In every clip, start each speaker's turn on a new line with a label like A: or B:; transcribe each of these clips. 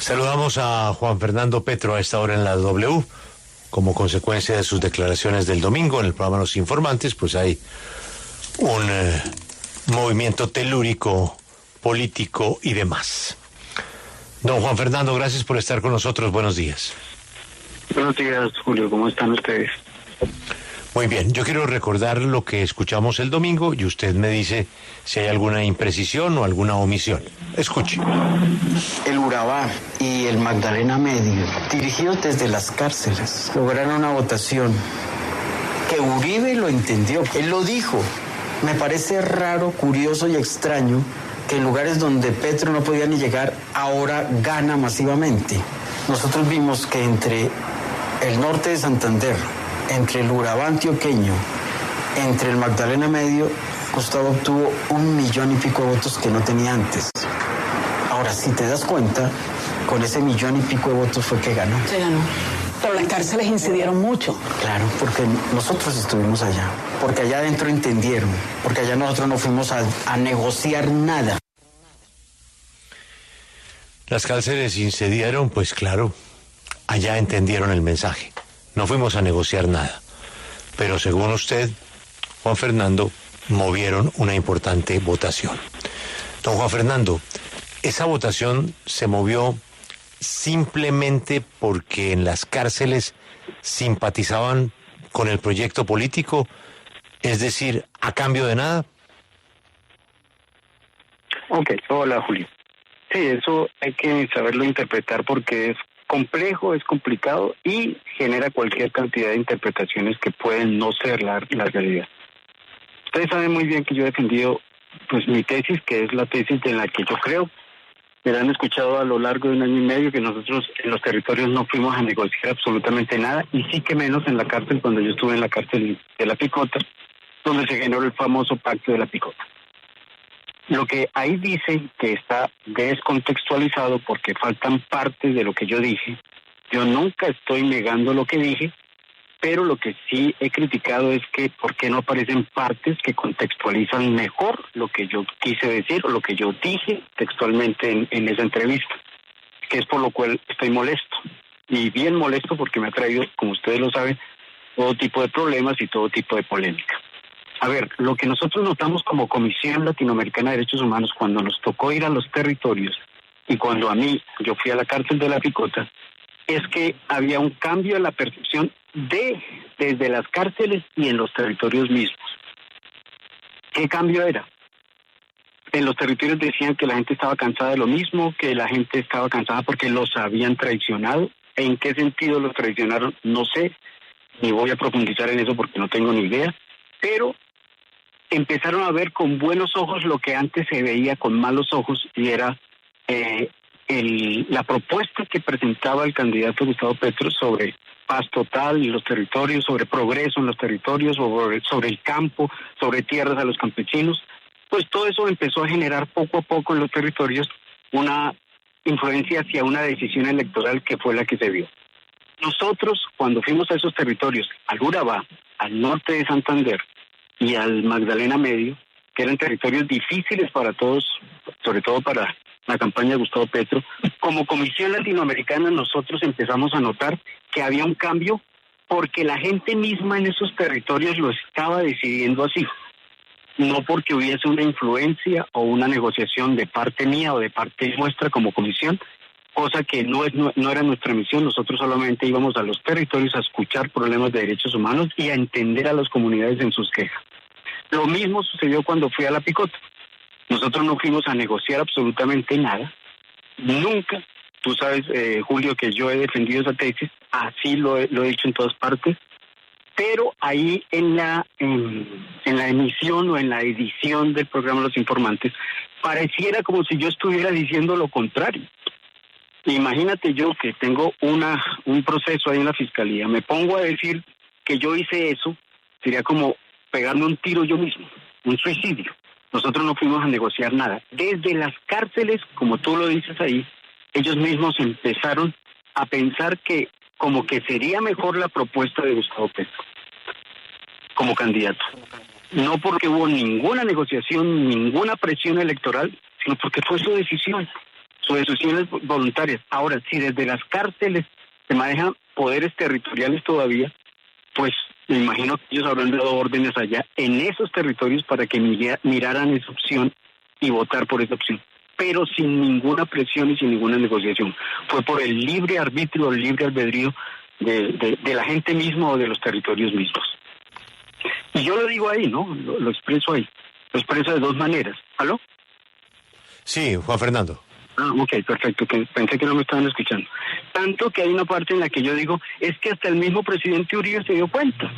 A: Saludamos a Juan Fernando Petro a esta hora en la W. Como consecuencia de sus declaraciones del domingo en el programa Los Informantes, pues hay un movimiento telúrico, político y demás. Don Juan Fernando, gracias por estar con nosotros. Buenos días.
B: Buenos días, Julio. ¿Cómo están ustedes?
A: Muy bien. Yo quiero recordar lo que escuchamos el domingo y usted me dice si hay alguna imprecisión o alguna omisión. Escuche.
C: El Urabá y el Magdalena Medio, dirigidos desde las cárceles, lograron una votación que Uribe lo entendió. Él lo dijo. Me parece raro, curioso y extraño que en lugares donde Petro no podía ni llegar, ahora gana masivamente. Nosotros vimos que entre el norte de Santander, entre el Urabá antioqueño, entre el Magdalena Medio, Gustavo obtuvo 1 millón y pico de votos que no tenía antes. Ahora, si te das cuenta, con ese 1 millón y pico de votos fue que ganó.
D: Se ganó. Pero las cárceles incidieron mucho.
C: Claro, porque nosotros estuvimos allá, porque allá adentro entendieron, porque allá nosotros no fuimos a negociar nada.
A: Las cárceles incendiaron, pues claro, allá entendieron el mensaje. No fuimos a negociar nada. Pero según usted, Juan Fernando, movieron una importante votación. Don Juan Fernando, ¿esa votación se movió simplemente porque en las cárceles simpatizaban con el proyecto político? Es decir, ¿a cambio de nada?
B: Ok, hola, Julio. Sí, eso hay que saberlo interpretar porque es complejo, es complicado y genera cualquier cantidad de interpretaciones que pueden no ser la realidad. Ustedes saben muy bien que yo he defendido pues mi tesis, que es la tesis en la que yo creo. Me han escuchado a lo largo de 1 año y medio que nosotros en los territorios no fuimos a negociar absolutamente nada, y sí que menos en la cárcel, cuando yo estuve en la cárcel de La Picota, donde se generó el famoso pacto de La Picota. Lo que ahí dice que está descontextualizado porque faltan partes de lo que yo dije. Yo nunca estoy negando lo que dije, pero lo que sí he criticado es que por qué no aparecen partes que contextualizan mejor lo que yo quise decir o lo que yo dije textualmente en esa entrevista, que es por lo cual estoy molesto. Y bien molesto porque me ha traído, como ustedes lo saben, todo tipo de problemas y todo tipo de polémica. A ver, lo que nosotros notamos como Comisión Latinoamericana de Derechos Humanos cuando nos tocó ir a los territorios y cuando yo fui a la cárcel de La Picota, es que había un cambio en la percepción desde las cárceles y en los territorios mismos. ¿Qué cambio era? En los territorios decían que la gente estaba cansada de lo mismo, que la gente estaba cansada porque los habían traicionado. ¿En qué sentido los traicionaron? No sé, ni voy a profundizar en eso porque no tengo ni idea, pero empezaron a ver con buenos ojos lo que antes se veía con malos ojos, y era la propuesta que presentaba el candidato Gustavo Petro sobre paz total en los territorios, sobre progreso en los territorios, sobre el campo, sobre tierras a los campesinos. Pues todo eso empezó a generar poco a poco en los territorios una influencia hacia una decisión electoral que fue la que se vio. Nosotros, cuando fuimos a esos territorios, al Urabá, al norte de Santander y al Magdalena Medio, que eran territorios difíciles para todos, sobre todo para la campaña de Gustavo Petro, como Comisión Latinoamericana nosotros empezamos a notar que había un cambio porque la gente misma en esos territorios lo estaba decidiendo así, no porque hubiese una influencia o una negociación de parte mía o de parte nuestra como comisión, cosa que no era nuestra misión. Nosotros solamente íbamos a los territorios a escuchar problemas de derechos humanos y a entender a las comunidades en sus quejas. Lo mismo sucedió cuando fui a La Picota. Nosotros no fuimos a negociar absolutamente nada, nunca. Tú sabes, Julio, que yo he defendido esa tesis, así lo he dicho en todas partes, pero ahí en la emisión o en la edición del programa Los Informantes, pareciera como si yo estuviera diciendo lo contrario. Imagínate yo que tengo un proceso ahí en la fiscalía, me pongo a decir que yo hice eso, sería como pegarme un tiro yo mismo, un suicidio. Nosotros no fuimos a negociar nada. Desde las cárceles, como tú lo dices ahí, ellos mismos empezaron a pensar que como que sería mejor la propuesta de Gustavo Petro como candidato. No porque hubo ninguna negociación, ninguna presión electoral, sino porque fue su decisión. sus decisiones voluntarias. Ahora, si desde las cárceles se manejan poderes territoriales todavía, pues me imagino que ellos habrán dado órdenes allá en esos territorios para que miraran esa opción y votar por esa opción, pero sin ninguna presión y sin ninguna negociación. Fue por el libre arbitrio, el libre albedrío de la gente misma o de los territorios mismos. Y yo lo digo ahí, ¿no? Lo expreso ahí. Lo expreso de dos maneras. ¿Aló?
A: Sí, Juan Fernando.
B: Ok, perfecto, pensé que no me estaban escuchando. Tanto que hay una parte en la que yo digo, es que hasta el mismo presidente Uribe se dio cuenta.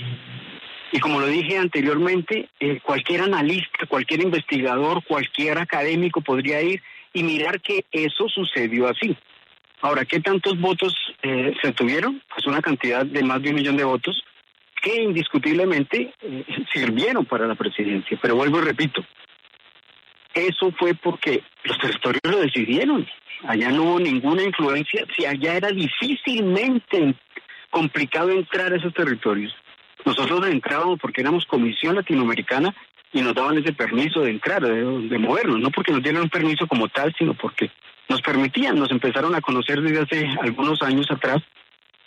B: Y como lo dije anteriormente, cualquier analista, cualquier investigador, cualquier académico podría ir y mirar que eso sucedió así. Ahora, ¿qué tantos votos se tuvieron? Pues una cantidad de más de 1 millón de votos que indiscutiblemente sirvieron para la presidencia. Pero vuelvo y repito, eso fue porque los territorios lo decidieron. Allá no hubo ninguna influencia. Si allá era difícilmente complicado entrar a esos territorios, nosotros entrábamos porque éramos Comisión Latinoamericana y nos daban ese permiso de entrar, de movernos, no porque nos dieran un permiso como tal, sino porque nos permitían, nos empezaron a conocer desde hace algunos años atrás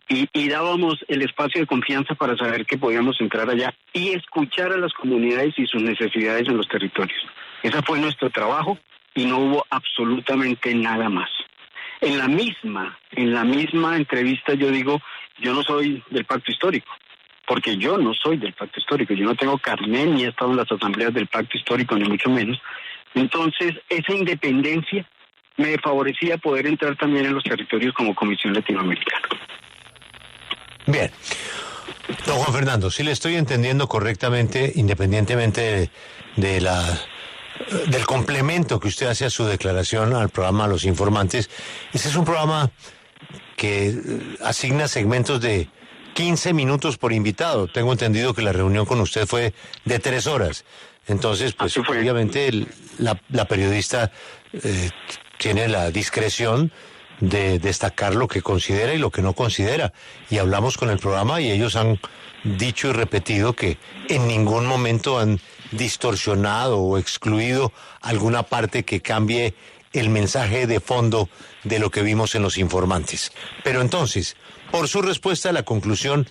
B: y dábamos el espacio de confianza para saber que podíamos entrar allá y escuchar a las comunidades y sus necesidades en los territorios. Ese fue nuestro trabajo y no hubo absolutamente nada más. En la misma entrevista yo digo, yo no soy del pacto histórico, porque yo no soy del pacto histórico, yo no tengo carnet ni he estado en las asambleas del pacto histórico, ni mucho menos. Entonces, esa independencia me favorecía poder entrar también en los territorios como Comisión Latinoamericana.
A: Bien. Don Juan Fernando, si le estoy entendiendo correctamente, independientemente del complemento que usted hace a su declaración al programa Los Informantes, ese es un programa que asigna segmentos de 15 minutos por invitado. Tengo entendido que la reunión con usted fue de 3 horas. Entonces, pues obviamente la periodista tiene la discreción de destacar lo que considera y lo que no considera. Y hablamos con el programa y ellos han dicho y repetido que en ningún momento han distorsionado o excluido alguna parte que cambie el mensaje de fondo de lo que vimos en Los Informantes. Pero entonces, por su respuesta, la conclusión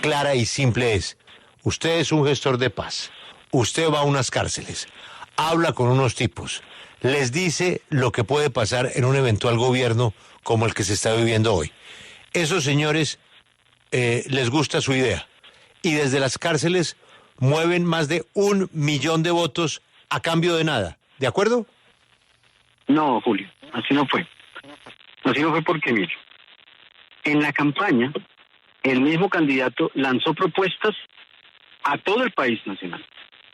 A: clara y simple es: usted es un gestor de paz, usted va a unas cárceles, habla con unos tipos, les dice lo que puede pasar en un eventual gobierno como el que se está viviendo hoy. Esos señores les gusta su idea y desde las cárceles mueven más de 1 millón de votos a cambio de nada. ¿De acuerdo?
B: No, Julio, así no fue. Así no fue porque, mire, en la campaña, el mismo candidato lanzó propuestas a todo el país nacional,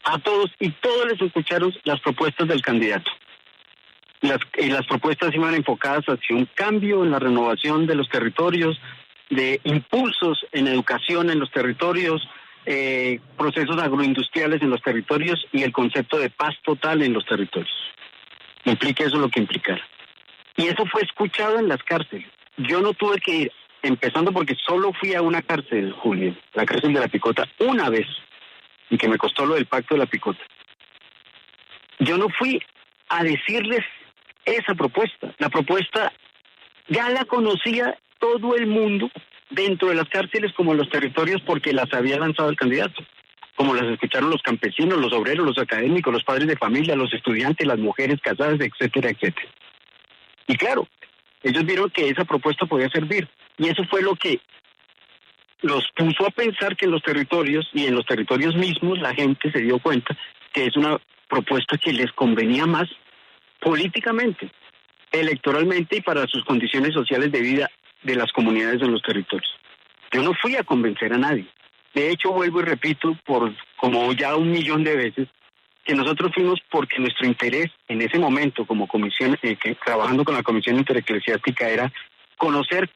B: a todos, y todos les escucharon las propuestas del candidato. Las propuestas iban enfocadas hacia un cambio en la renovación de los territorios, de impulsos en educación en los territorios, procesos agroindustriales en los territorios y el concepto de paz total en los territorios. Implique eso lo que implicara. Y eso fue escuchado en las cárceles. Yo no tuve que ir, empezando porque solo fui a una cárcel, Julio, la cárcel de La Picota, una vez, y que me costó lo del pacto de La Picota. Yo no fui a decirles esa propuesta. La propuesta ya la conocía todo el mundo dentro de las cárceles como en los territorios porque las había lanzado el candidato. Como las escucharon los campesinos, los obreros, los académicos, los padres de familia, los estudiantes, las mujeres casadas, etcétera, etcétera. Y claro, ellos vieron que esa propuesta podía servir. Y eso fue lo que los puso a pensar que en los territorios y en los territorios mismos la gente se dio cuenta que es una propuesta que les convenía más políticamente, electoralmente y para sus condiciones sociales de vida de las comunidades en los territorios. Yo no fui a convencer a nadie. De hecho, vuelvo y repito, por como ya 1 millón de veces, que nosotros fuimos porque nuestro interés en ese momento como comisión, trabajando con la Comisión Intereclesiástica, era conocer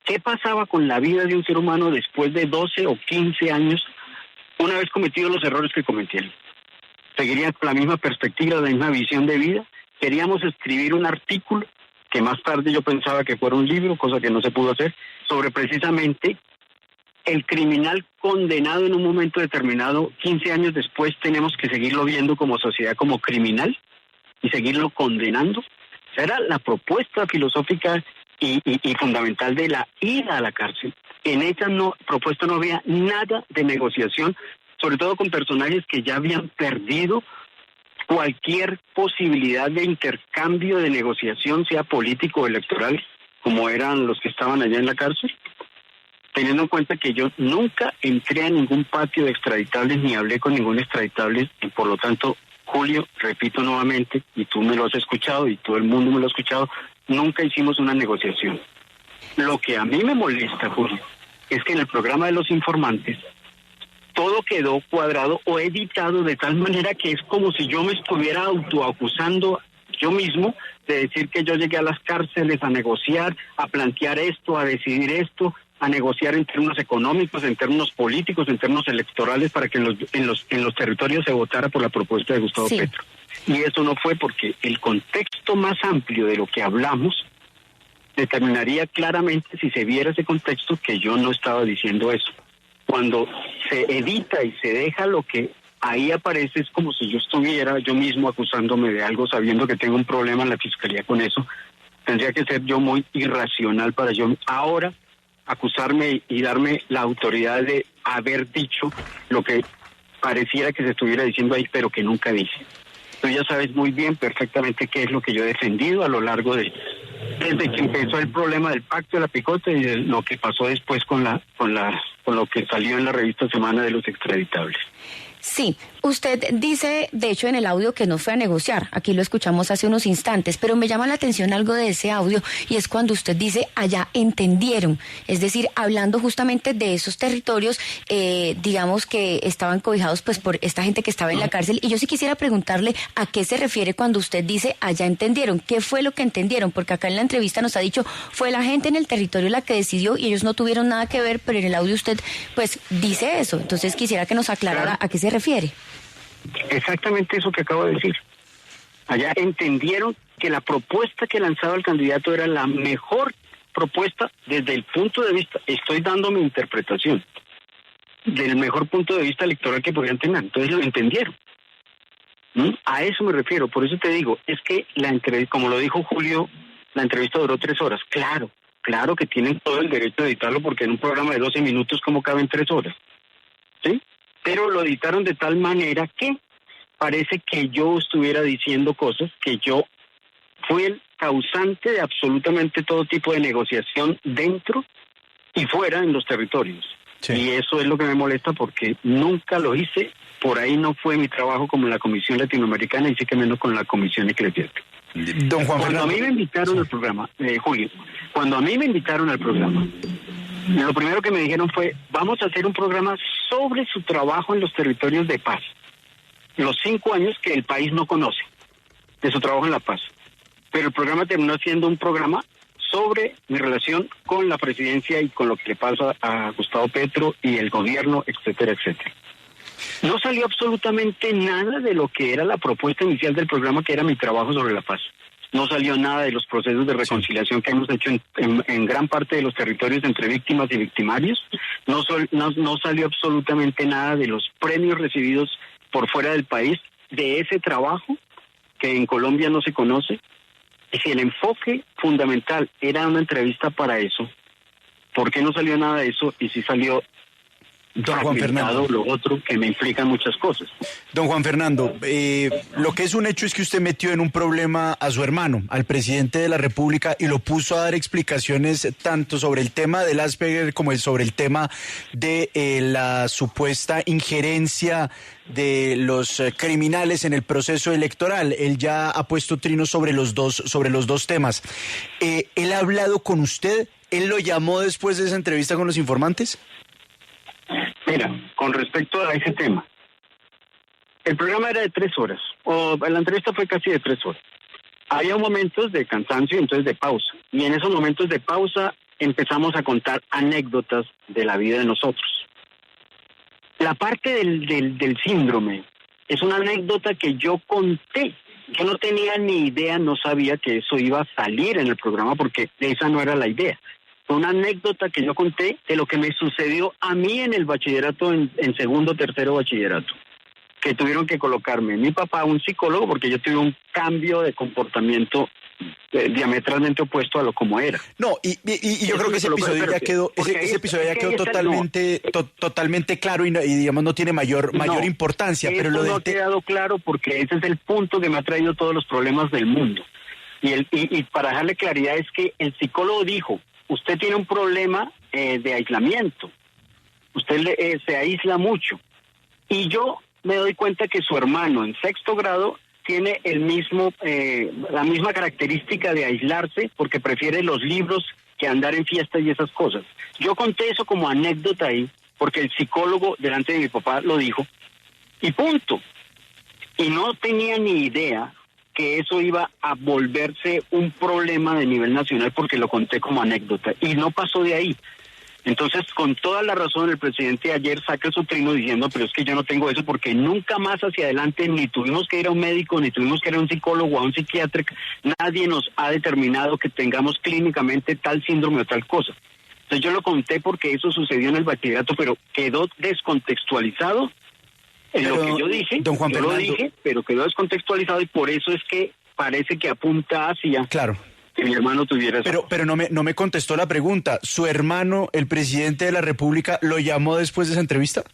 B: qué pasaba con la vida de un ser humano después de 12 o 15 años, una vez cometidos los errores que cometieron. Seguirían con la misma perspectiva, la misma visión de vida. Queríamos escribir un artículo, que más tarde yo pensaba que fuera un libro, cosa que no se pudo hacer, sobre precisamente el criminal condenado en un momento determinado. 15 años después tenemos que seguirlo viendo como sociedad como criminal y seguirlo condenando. Era la propuesta filosófica y fundamental de la ida a la cárcel. En esa propuesta no había nada de negociación, sobre todo con personajes que ya habían perdido cualquier posibilidad de intercambio, de negociación, sea político o electoral, como eran los que estaban allá en la cárcel, teniendo en cuenta que yo nunca entré a ningún patio de extraditables ni hablé con ningún extraditable, y por lo tanto, Julio, repito nuevamente, y tú me lo has escuchado y todo el mundo me lo ha escuchado, nunca hicimos una negociación. Lo que a mí me molesta, Julio, es que en el programa de los informantes todo quedó cuadrado o editado de tal manera que es como si yo me estuviera autoacusando yo mismo de decir que yo llegué a las cárceles a negociar, a plantear esto, a decidir esto, a negociar en términos económicos, en términos políticos, en términos electorales, para que en los territorios se votara por la propuesta de Gustavo Petro. Y eso no fue, porque el contexto más amplio de lo que hablamos determinaría claramente, si se viera ese contexto, que yo no estaba diciendo eso. Cuando se edita y se deja lo que ahí aparece, es como si yo estuviera yo mismo acusándome de algo, sabiendo que tengo un problema en la fiscalía con eso. Tendría que ser yo muy irracional para yo ahora acusarme y darme la autoridad de haber dicho lo que pareciera que se estuviera diciendo ahí, pero que nunca dije. Tú ya sabes muy bien, perfectamente, qué es lo que yo he defendido a lo largo desde que empezó el problema del pacto de la picota y de lo que pasó después con lo que salió en la revista Semana de los extraditables.
E: Sí, usted dice, de hecho, en el audio que no fue a negociar. Aquí lo escuchamos hace unos instantes, pero me llama la atención algo de ese audio, y es cuando usted dice, allá entendieron. Es decir, hablando justamente de esos territorios, digamos que estaban cobijados pues por esta gente que estaba en la cárcel. Y yo sí quisiera preguntarle a qué se refiere cuando usted dice, allá entendieron. ¿Qué fue lo que entendieron? Porque acá en la entrevista nos ha dicho, fue la gente en el territorio la que decidió y ellos no tuvieron nada que ver, pero en el audio usted pues dice eso. Entonces quisiera que nos aclarara a qué se refiere.
B: Exactamente eso que acabo de decir. Allá entendieron que la propuesta que lanzaba el candidato era la mejor propuesta desde el punto de vista, estoy dando mi interpretación, del mejor punto de vista electoral que podían tener. Entonces lo entendieron. A eso me refiero. Por eso te digo, es que la entrevista, como lo dijo Julio, la entrevista duró 3 horas. Claro que tienen todo el derecho de editarlo, porque en un programa de 12 minutos, ¿cómo caben 3 horas? ¿Sí? Pero lo editaron de tal manera que parece que yo estuviera diciendo cosas, que yo fui el causante de absolutamente todo tipo de negociación dentro y fuera en los territorios. Sí. Y eso es lo que me molesta, porque nunca lo hice. Por ahí no fue mi trabajo como en la Comisión Latinoamericana, y sí que menos con la Comisión Eclesiástica.
F: Don Juan Fernando.
B: Cuando a mí me invitaron al programa, Julio, cuando a mí me invitaron al programa, lo primero que me dijeron fue, vamos a hacer un programa sobre su trabajo en los territorios de paz, los 5 años que el país no conoce de su trabajo en la paz. Pero el programa terminó siendo un programa sobre mi relación con la presidencia y con lo que le pasa a Gustavo Petro y el gobierno, etcétera, etcétera. No salió absolutamente nada de lo que era la propuesta inicial del programa, que era mi trabajo sobre la paz. No salió nada de los procesos de reconciliación que hemos hecho en gran parte de los territorios entre víctimas y victimarios. No salió absolutamente nada de los premios recibidos por fuera del país, de ese trabajo que en Colombia no se conoce. Y si el enfoque fundamental era una entrevista para eso, ¿por qué no salió nada de eso? Y si salió
F: Don Juan Fernando,
B: lo otro, que me implican muchas cosas.
F: Don Juan Fernando, lo que es un hecho es que usted metió en un problema a su hermano, al presidente de la República, y lo puso a dar explicaciones tanto sobre el tema del Asperger como sobre el tema de la supuesta injerencia de los criminales en el proceso electoral. Él ya ha puesto trinos sobre los dos temas. ¿Él ha hablado con usted? ¿Él lo llamó después de esa entrevista con los informantes?
B: Mira, con respecto a ese tema, el programa era de 3 horas, o la entrevista fue casi de 3 horas. Había momentos de cansancio y entonces de pausa, y en esos momentos de pausa empezamos a contar anécdotas de la vida de nosotros. La parte del síndrome es una anécdota que yo conté. Yo no tenía ni idea, no sabía que eso iba a salir en el programa, porque esa no era la idea. Fue una anécdota que yo conté de lo que me sucedió a mí en el bachillerato, en segundo, tercero bachillerato, que tuvieron que colocarme mi papá, un psicólogo, porque yo tuve un cambio de comportamiento diametralmente opuesto a lo como era.
F: No, y yo creo que ese episodio ya quedó, ese episodio ya quedó totalmente claro y digamos no tiene mayor importancia. Pero lo
B: no ha quedado claro porque ese es el punto que me ha traído todos los problemas del mundo. Y para dejarle claridad es que el psicólogo dijo, usted tiene un problema de aislamiento, usted se aísla mucho. Y yo me doy cuenta que su hermano en 6º grado tiene la misma característica de aislarse porque prefiere los libros que andar en fiestas y esas cosas. Yo conté eso como anécdota ahí porque el psicólogo delante de mi papá lo dijo y punto. Y no tenía ni idea que eso iba a volverse un problema de nivel nacional porque lo conté como anécdota y no pasó de ahí. Entonces, con toda la razón, el presidente ayer saca su trino diciendo, pero es que yo no tengo eso porque nunca más hacia adelante ni tuvimos que ir a un médico, ni tuvimos que ir a un psicólogo o a un psiquiatra. Nadie nos ha determinado que tengamos clínicamente tal síndrome o tal cosa. Entonces yo lo conté porque eso sucedió en el bachillerato, pero quedó descontextualizado en lo que yo dije.
F: Don Juan Fernando,
B: lo dije, pero quedó descontextualizado y por eso es que parece que apunta hacia...
F: Claro.
B: Que mi hermano tuviera eso.
F: Pero no me contestó la pregunta. ¿Su hermano, el presidente de la República, lo llamó después de esa entrevista?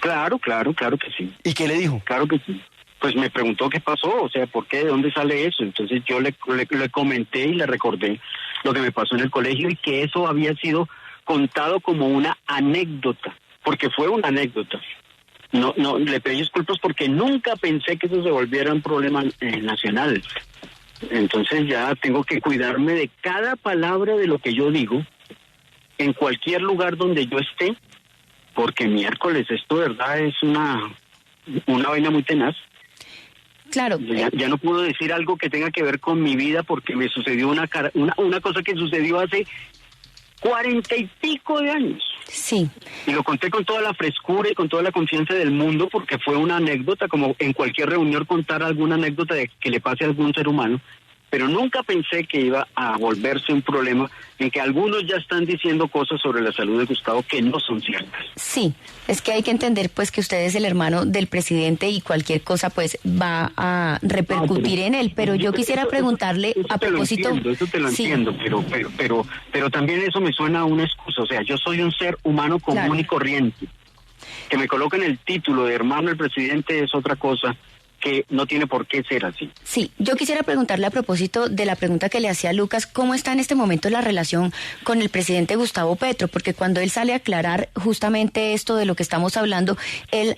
B: Claro que sí.
F: ¿Y qué le dijo?
B: Claro que sí. Pues me preguntó qué pasó, o sea, ¿por qué? ¿De dónde sale eso? Entonces yo le comenté y le recordé lo que me pasó en el colegio y que eso había sido contado como una anécdota, porque fue una anécdota. No, le pedí disculpas porque nunca pensé que eso se volviera un problema nacional. Entonces ya tengo que cuidarme de cada palabra de lo que yo digo en cualquier lugar donde yo esté, porque miércoles esto de verdad es una vaina muy tenaz.
E: Claro.
B: Ya no puedo decir algo que tenga que ver con mi vida porque me sucedió una cosa que sucedió hace 40 y pico de años.
E: Sí.
B: Y lo conté con toda la frescura y con toda la confianza del mundo porque fue una anécdota, como en cualquier reunión contar alguna anécdota de que le pase a algún ser humano, pero nunca pensé que iba a volverse un problema en que algunos ya están diciendo cosas sobre la salud de Gustavo que no son ciertas.
E: Sí, es que hay que entender pues que usted es el hermano del presidente y cualquier cosa pues va a repercutir en él, pero yo quisiera preguntarle a propósito...
B: Eso te lo entiendo, pero también eso me suena a una excusa, o sea, yo soy un ser humano común y corriente. Que me coloquen el título de hermano del presidente es otra cosa que no tiene por qué ser así.
E: Sí, yo quisiera preguntarle a propósito de la pregunta que le hacía Lucas, ¿cómo está en este momento la relación con el presidente Gustavo Petro? Porque cuando él sale a aclarar justamente esto de lo que estamos hablando,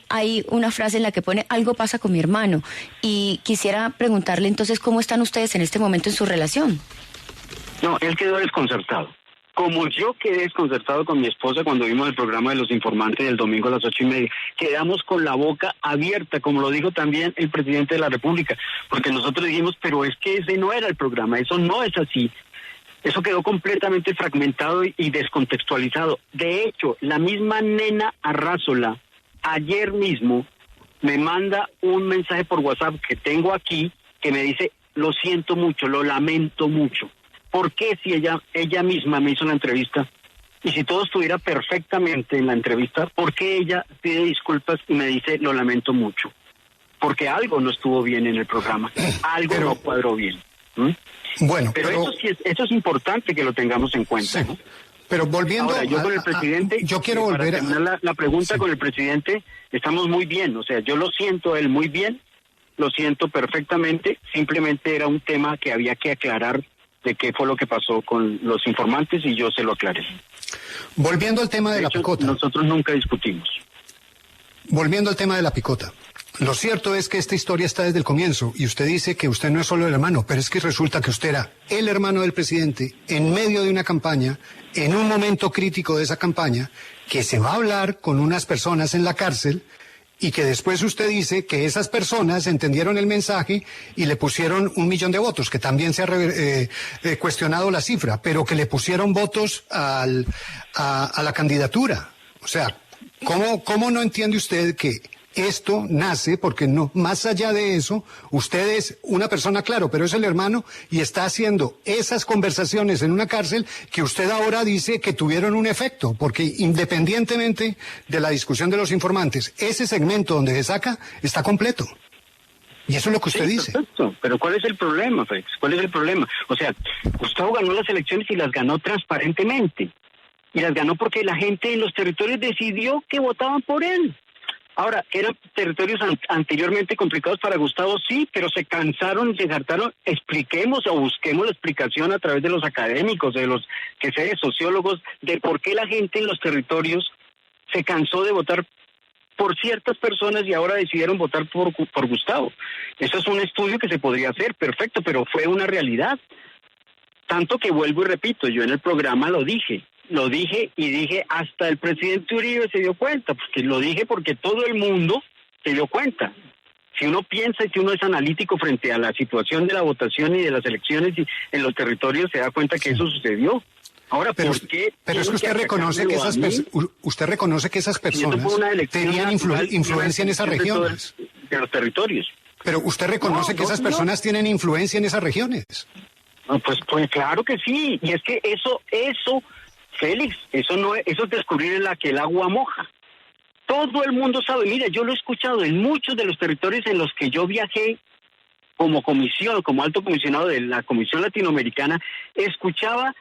E: hay una frase en la que pone, algo pasa con mi hermano. Y quisiera preguntarle entonces, ¿cómo están ustedes en este momento en su relación?
B: No, él quedó desconcertado. Como yo quedé desconcertado con mi esposa cuando vimos el programa de Los Informantes del domingo a las 8:30, quedamos con la boca abierta, como lo dijo también el presidente de la República, porque nosotros dijimos, pero es que ese no era el programa, eso no es así. Eso quedó completamente fragmentado y descontextualizado. De hecho, la misma Nena Arrázola, ayer mismo, me manda un mensaje por WhatsApp que tengo aquí, que me dice, lo siento mucho, lo lamento mucho. ¿Por qué si ella misma me hizo la entrevista? Y si todo estuviera perfectamente en la entrevista, ¿por qué ella pide disculpas y me dice, lo lamento mucho? Porque algo no estuvo bien en el programa, algo no cuadró bien.
G: Bueno,
B: pero eso es importante que lo tengamos en cuenta. Sí.
G: ¿No? Pero volviendo
B: ahora, yo con el presidente,
G: yo quiero volver
B: para terminar la pregunta sí. Con el presidente, estamos muy bien, o sea, yo lo siento a él muy bien, lo siento perfectamente, simplemente era un tema que había que aclarar de qué fue lo que pasó con los informantes y yo se lo aclaré.
G: Volviendo al tema de la picota.
B: Nosotros nunca discutimos.
G: Volviendo al tema de la picota. Lo cierto es que esta historia está desde el comienzo y usted dice que usted no es solo el hermano, pero es que resulta que usted era el hermano del presidente en medio de una campaña, en un momento crítico de esa campaña, que se va a hablar con unas personas en la cárcel y que después usted dice que esas personas entendieron el mensaje y le pusieron 1 millón de votos, que también se ha cuestionado la cifra, pero que le pusieron votos a la candidatura. O sea, ¿cómo no entiende usted que esto nace porque no, más allá de eso, usted es una persona, claro, pero es el hermano y está haciendo esas conversaciones en una cárcel que usted ahora dice que tuvieron un efecto, porque independientemente de la discusión de los informantes, ese segmento donde se saca está completo. Y eso es lo que usted dice.
B: Perfecto. Pero ¿cuál es el problema, Félix? ¿Cuál es el problema? O sea, Gustavo ganó las elecciones y las ganó transparentemente. Y las ganó porque la gente en los territorios decidió que votaban por él. Ahora, eran territorios anteriormente complicados para Gustavo, sí, pero se cansaron, se hartaron. Expliquemos o busquemos la explicación a través de los académicos, de los que sean sociólogos, de por qué la gente en los territorios se cansó de votar por ciertas personas y ahora decidieron votar por Gustavo. Eso es un estudio que se podría hacer, perfecto, pero fue una realidad. Tanto que vuelvo y repito, yo en el programa lo dije y dije hasta el presidente Uribe se dio cuenta, porque lo dije porque todo el mundo se dio cuenta. Si uno piensa y si uno es analítico frente a la situación de la votación y de las elecciones y en los territorios, se da cuenta que eso sucedió. Ahora,
G: pero,
B: ¿por qué?
G: Pero es que usted reconoce que esas personas tenían influencia en esas regiones.
B: De los territorios.
G: Pero usted reconoce que esas personas tienen influencia en esas regiones.
B: No, pues claro que sí. Y es que eso, Félix, eso es descubrir en la que el agua moja. Todo el mundo sabe. Mira, yo lo he escuchado en muchos de los territorios en los que yo viajé como alto comisionado de la Comisión Latinoamericana, escuchaba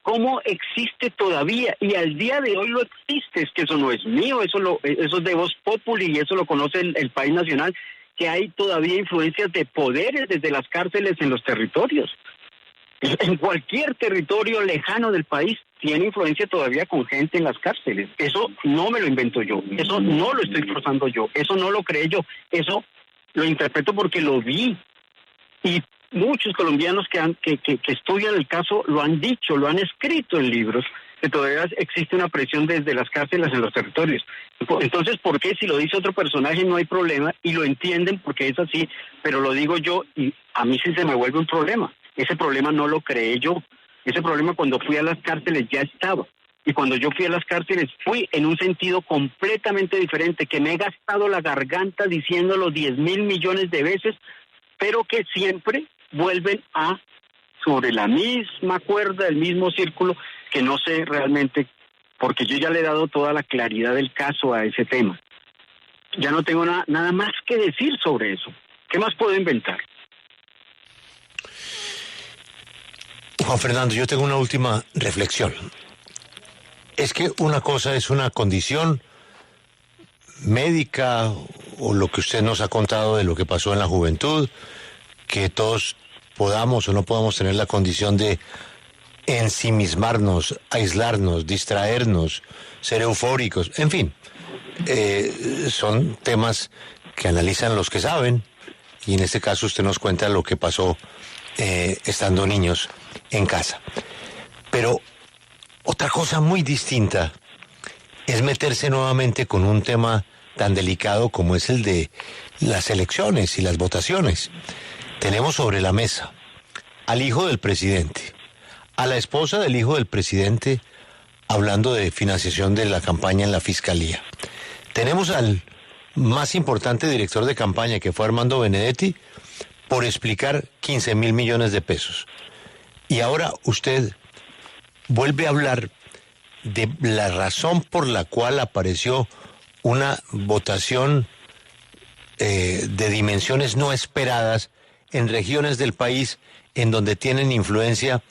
B: cómo existe todavía, y al día de hoy lo existe. Es que eso no es mío, eso es de Voz Populi, y eso lo conoce el país nacional, que hay todavía influencias de poderes desde las cárceles en los territorios. En cualquier territorio lejano del país tiene influencia todavía con gente en las cárceles. Eso no me lo invento yo, eso no lo estoy forzando yo, eso no lo creé yo, eso lo interpreto porque lo vi. Y muchos colombianos que estudian el caso lo han dicho, lo han escrito en libros, que todavía existe una presión desde las cárceles en los territorios. Entonces, ¿por qué si lo dice otro personaje no hay problema? Y lo entienden porque es así, pero lo digo yo y a mí sí se me vuelve un problema. Ese problema no lo creé yo. Ese problema cuando fui a las cárceles ya estaba. Y cuando yo fui a las cárceles fui en un sentido completamente diferente, que me he gastado la garganta diciéndolo 10.000 millones de veces, pero que siempre vuelven sobre la misma cuerda, el mismo círculo, que no sé realmente, porque yo ya le he dado toda la claridad del caso a ese tema. Ya no tengo nada más que decir sobre eso. ¿Qué más puedo inventar?
A: Juan Fernando, yo tengo una última reflexión. Es que una cosa es una condición médica o lo que usted nos ha contado de lo que pasó en la juventud, que todos podamos o no podamos tener la condición de ensimismarnos, aislarnos, distraernos, ser eufóricos, en fin, son temas que analizan los que saben, y en este caso usted nos cuenta lo que pasó estando niños en casa. Pero otra cosa muy distinta es meterse nuevamente con un tema tan delicado como es el de las elecciones y las votaciones. Tenemos sobre la mesa al hijo del presidente, a la esposa del hijo del presidente hablando de financiación de la campaña en la Fiscalía. Tenemos al más importante director de campaña, que fue Armando Benedetti, por explicar 15.000 millones de pesos. Y ahora usted vuelve a hablar de la razón por la cual apareció una votación de dimensiones no esperadas en regiones del país en donde tienen influencia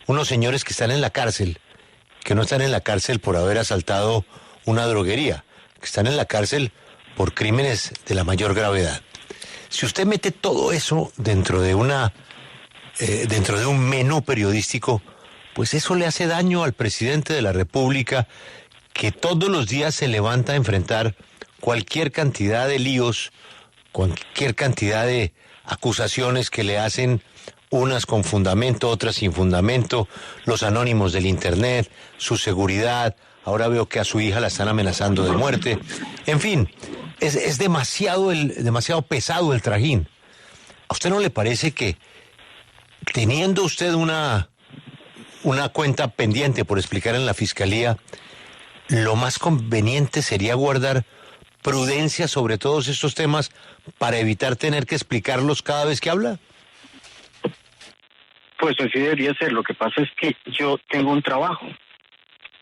A: unos señores que están en la cárcel, que no están en la cárcel por haber asaltado una droguería, que están en la cárcel por crímenes de la mayor gravedad. Si usted mete todo eso dentro de un menú periodístico, pues eso le hace daño al presidente de la República, que todos los días se levanta a enfrentar cualquier cantidad de líos, cualquier cantidad de acusaciones que le hacen, unas con fundamento, otras sin fundamento, los anónimos del Internet, su seguridad. Ahora veo que a su hija la están amenazando de muerte. En fin, es demasiado pesado el trajín. ¿A usted no le parece que teniendo usted una cuenta pendiente por explicar en la Fiscalía, lo más conveniente sería guardar prudencia sobre todos estos temas para evitar tener que explicarlos cada vez que habla?
B: Pues así debería ser. Lo que pasa es que yo tengo un trabajo.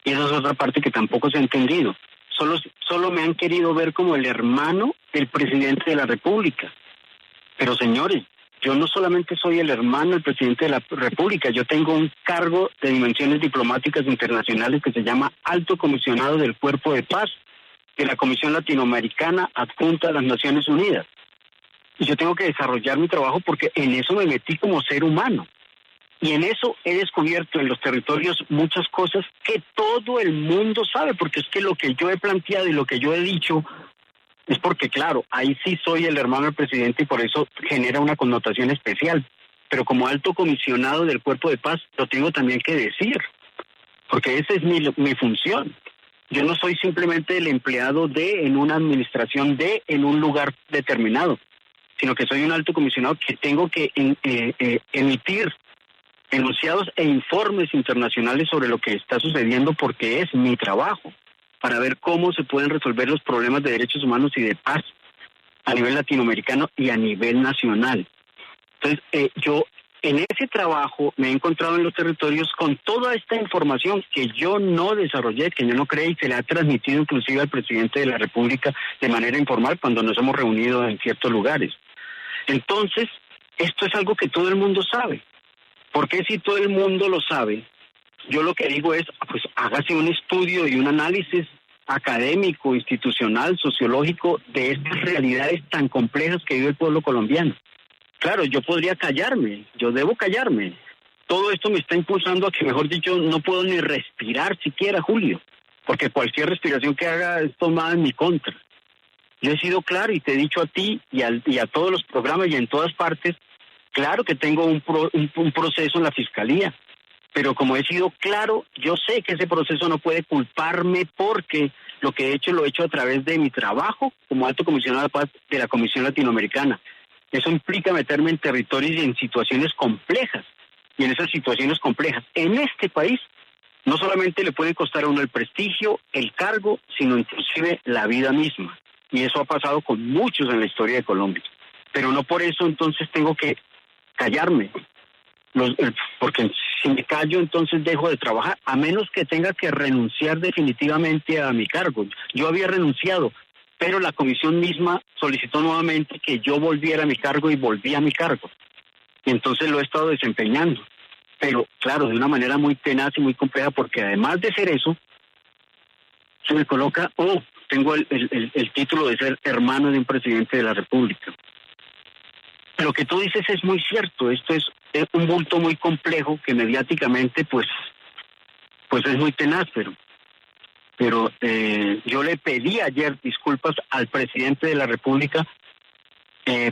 B: Y esa es otra parte que tampoco se ha entendido. Solo me han querido ver como el hermano del presidente de la República. Pero señores, yo no solamente soy el hermano del presidente de la República, yo tengo un cargo de dimensiones diplomáticas internacionales que se llama Alto Comisionado del Cuerpo de Paz de la Comisión Latinoamericana adjunta a las Naciones Unidas. Y yo tengo que desarrollar mi trabajo porque en eso me metí como ser humano. Y en eso he descubierto en los territorios muchas cosas que todo el mundo sabe, porque es que lo que yo he planteado y lo que yo he dicho es porque, claro, ahí sí soy el hermano del presidente y por eso genera una connotación especial. Pero como alto comisionado del Cuerpo de Paz, lo tengo también que decir, porque esa es mi función. Yo no soy simplemente el empleado en una administración en un lugar determinado, sino que soy un alto comisionado que tengo que emitir enunciados e informes internacionales sobre lo que está sucediendo porque es mi trabajo, para ver cómo se pueden resolver los problemas de derechos humanos y de paz a nivel latinoamericano y a nivel nacional. Entonces, yo en ese trabajo me he encontrado en los territorios con toda esta información que yo no desarrollé, que yo no creé y se le ha transmitido inclusive al presidente de la República de manera informal cuando nos hemos reunido en ciertos lugares. Entonces, esto es algo que todo el mundo sabe. Porque si todo el mundo lo sabe, yo lo que digo es, pues hágase un estudio y un análisis académico, institucional, sociológico de estas realidades tan complejas que vive el pueblo colombiano. Claro, yo podría callarme, yo debo callarme. Todo esto me está impulsando a que, mejor dicho, no puedo ni respirar siquiera, Julio, porque cualquier respiración que haga es tomada en mi contra. Yo he sido claro y te he dicho a ti y a todos los programas y en todas partes, claro que tengo un proceso en la Fiscalía, pero como he sido claro, yo sé que ese proceso no puede culparme porque lo que he hecho lo he hecho a través de mi trabajo como alto comisionado de paz de la Comisión Latinoamericana. Eso implica meterme en territorios y en situaciones complejas. Y en esas situaciones complejas, en este país, no solamente le puede costar a uno el prestigio, el cargo, sino inclusive la vida misma. Y eso ha pasado con muchos en la historia de Colombia. Pero no por eso entonces tengo que callarme. Porque si me callo entonces dejo de trabajar, a menos que tenga que renunciar definitivamente a mi cargo. Yo había renunciado, pero la comisión misma solicitó nuevamente que yo volviera a mi cargo y volví a mi cargo. Y entonces lo he estado desempeñando. Pero claro, de una manera muy tenaz y muy compleja, porque además de ser eso, se me coloca, tengo el título de ser hermano de un presidente de la República. Lo que tú dices es muy cierto, esto es un bulto muy complejo que mediáticamente pues es muy tenaz, pero yo le pedí ayer disculpas al presidente de la República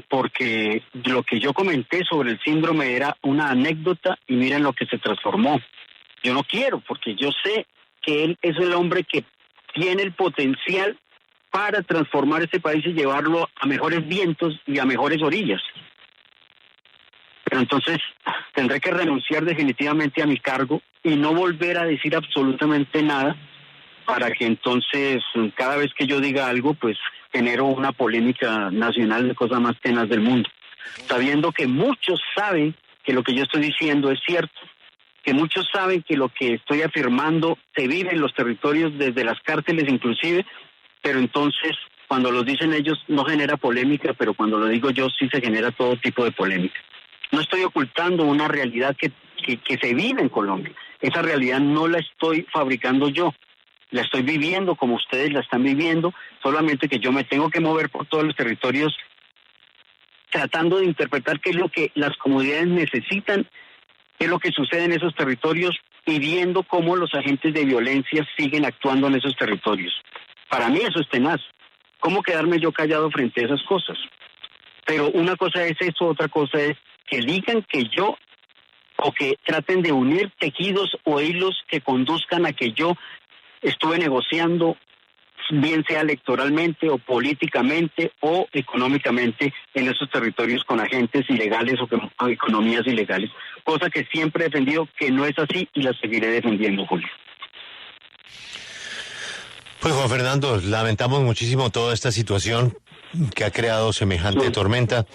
B: porque lo que yo comenté sobre el síndrome era una anécdota y miren lo que se transformó. Yo no quiero, porque yo sé que él es el hombre que tiene el potencial para transformar ese país y llevarlo a mejores vientos y a mejores orillas. Pero entonces tendré que renunciar definitivamente a mi cargo y no volver a decir absolutamente nada para que entonces cada vez que yo diga algo pues genero una polémica nacional de cosas más tenaz del mundo. Sabiendo que muchos saben que lo que yo estoy diciendo es cierto, que muchos saben que lo que estoy afirmando se vive en los territorios desde las cárceles inclusive, pero entonces cuando lo dicen ellos no genera polémica, pero cuando lo digo yo sí se genera todo tipo de polémica. No estoy ocultando una realidad que se vive en Colombia. Esa realidad no la estoy fabricando yo. La estoy viviendo como ustedes la están viviendo, solamente que yo me tengo que mover por todos los territorios tratando de interpretar qué es lo que las comunidades necesitan, qué es lo que sucede en esos territorios y viendo cómo los agentes de violencia siguen actuando en esos territorios. Para mí eso es tenaz. ¿Cómo quedarme yo callado frente a esas cosas? Pero una cosa es eso, otra cosa es que digan que yo o que traten de unir tejidos o hilos que conduzcan a que yo estuve negociando, bien sea electoralmente o políticamente o económicamente en esos territorios con agentes ilegales o economías ilegales, cosa que siempre he defendido que no es así y la seguiré defendiendo, Julio.
A: Pues Juan Fernando, lamentamos muchísimo toda esta situación que ha creado semejante tormenta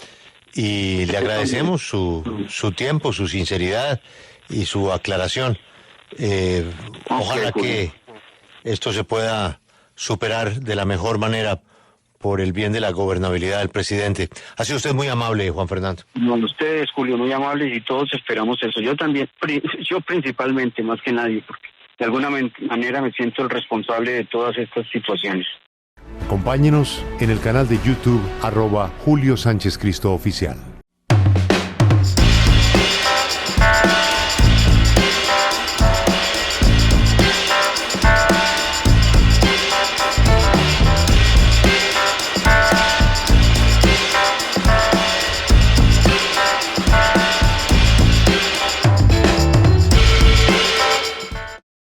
A: y le agradecemos su tiempo, su sinceridad y su aclaración. Ojalá que esto se pueda superar de la mejor manera por el bien de la gobernabilidad del presidente. Ha sido usted muy amable, Juan Fernando.
B: No, ustedes, Julio, muy amables y todos esperamos eso. Yo también, yo principalmente, más que nadie, porque de alguna manera me siento el responsable de todas estas situaciones.
H: Acompáñenos en el canal de YouTube @Julio Sánchez Cristo Oficial.